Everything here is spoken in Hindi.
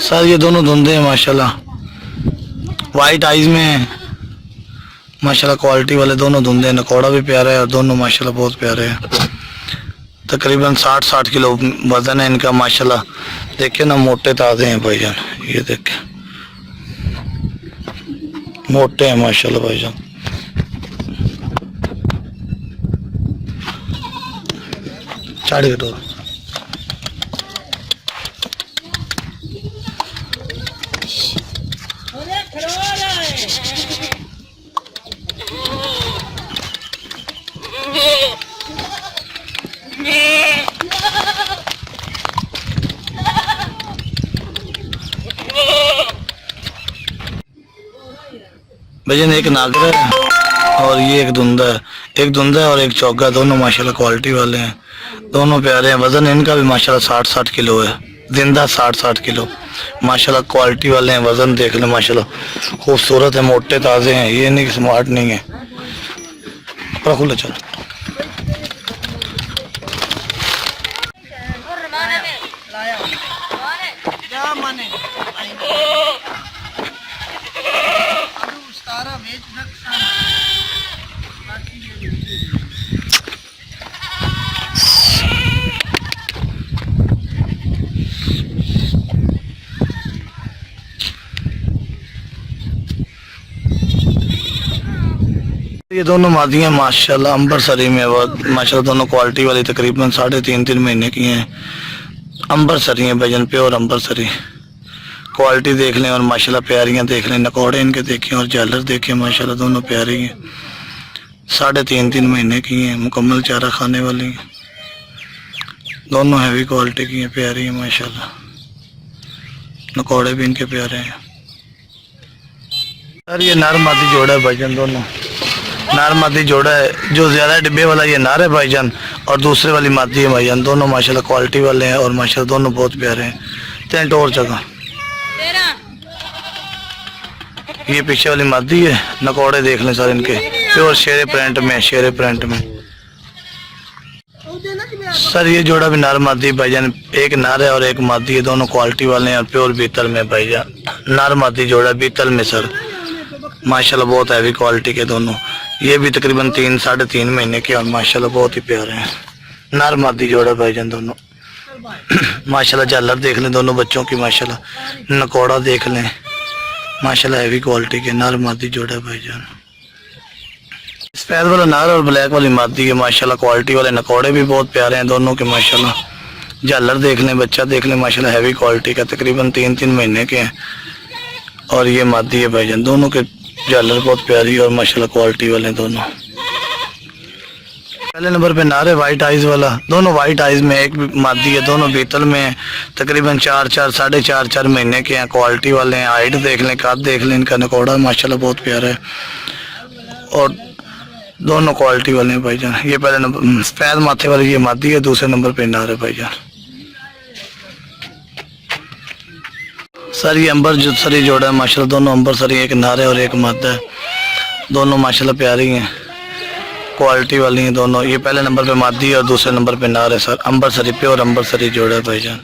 सर ये दोनों धुंधे हैं माशाल्लाह, वाइट आइज में हैं माशाल्लाह, क्वालिटी वाले दोनों धुंधे हैं। नकोड़ा भी प्यारा है और दोनों माशाल्लाह बहुत प्यारे हैं। तकरीबन 60 किलो वजन है इनका माशाल्लाह। देखिए ना, मोटे ताज़े हैं भाईजान, ये देखिए मोटे हैं माशाल्लाह भाईजान। साढ़े कटोर भैया एक नागर है और ये एक धुंधा है, एक धुंधा है और एक चौगा, दोनों माशाल्लाह क्वालिटी वाले हैं, दोनों प्यारे हैं। वजन इनका भी माशाल्लाह 60 किलो है, जिंदा 60 किलो माशाल्लाह, क्वालिटी वाले हैं। वजन देख लें माशाल्लाह, खूबसूरत है, मोटे ताज़े हैं, ये नहीं कि स्मार्ट नहीं है। पर खुला चलो ये दोनों मादियाँ माशाल्लाह अंबरसरी में, माशाल्लाह दोनों क्वालिटी वाली, तकरीबन 3.5 महीने की हैं। अंबरसरी हैं भाईजान, प्योर अंबरसरी। क्वालिटी देख लें और माशाल्लाह प्यारियाँ देख लें, नकोड़े इनके देखें और झालर देखें माशाल्लाह, दोनों प्यारी हैं। 3.5 महीने की हैं, मुकम्मल चारा खाने वाली हैं, दोनों हैवी क्वालिटी की हैं, प्यारी हैं माशाल्लाह। नकोड़े भी इनके प्यारे हैं। सर ये नर मादी जोड़ा है भाईजान, दोनों नार मादी जोड़ा है। जो ज़्यादा डिब्बे वाला ये नार है भाईजान और दूसरे वाली मादी है भाईजान, दोनों माशाल्लाह क्वालिटी वाले हैं और माशाल्लाह दोनों बहुत प्यारे हैं। टेंट और जगह ये पीछे वाली मादी है। नकोड़े देख लें सर इनके, प्योर शेरे प्रिंट में, शेरे प्रिंट में। सर ये जोड़ा भी नार मादी भाईजान, एक नार है और एक मादी है, दोनों क्वालिटी वाले हैं और प्योर बीतल में भाईजान। नार मादी जोड़ा बीतल में सर माशाल्लाह, बहुत हैवी क्वालिटी के दोनों। ये भी तकरीबन 3-3.5 महीने के और माशाल्लाह बहुत ही प्यारे हैं। नार मादी जोड़ा भाईजान दोनों माशाल्लाह। झालर देख लें दोनों बच्चों की माशाल्लाह, नकोड़ा देख लें माशाल्लाह, हैवी क्वालिटी के नार मादी जोड़ा भाईजान। सफेद वाला नार और ब्लैक वाली मादी है माशाल्लाह, क्वालिटी वाले। नकोड़े भी बहुत प्यारे हैं दोनों के माशाल्लाह। झालर देख लें, बच्चा देख लें माशाल्लाह, हैवी क्वालिटी का, तकरीबन 3 महीने के हैं और ये मादी है भाईजान। दोनों के झालर बहुत प्यारी और माशाल्लाह क्वालिटी वाले दोनों। पहले नंबर पे नार है वाइट आइज वाला, दोनों वाइट आइज में, एक मादी है, दोनों बीतल में, तकरीबन 4-4 महीने के हैं, क्वालिटी वाले हैं। हाइट देख लें, काद देख लें, इनका नकोड़ा माशाल्लाह बहुत प्यारा है और दोनों क्वालिटी वाले हैं भाईजान। ये पहले नंबर सफेद माथे वाली ये मादी है, दूसरे नंबर पे नार है भाईजान। सर ये अंबरसरी जोड़ा है माशाल्लाह, दोनों अंबरसरी, एक नार है और एक मादा है, दोनों माशाल्लाह प्यारी हैं, क्वालिटी वाली हैं दोनों। ये पहले नंबर पे मादी है और दूसरे नंबर पे नार है सर। अंबरसरी, प्योर अंबरसरी जोड़ा है भाईजान।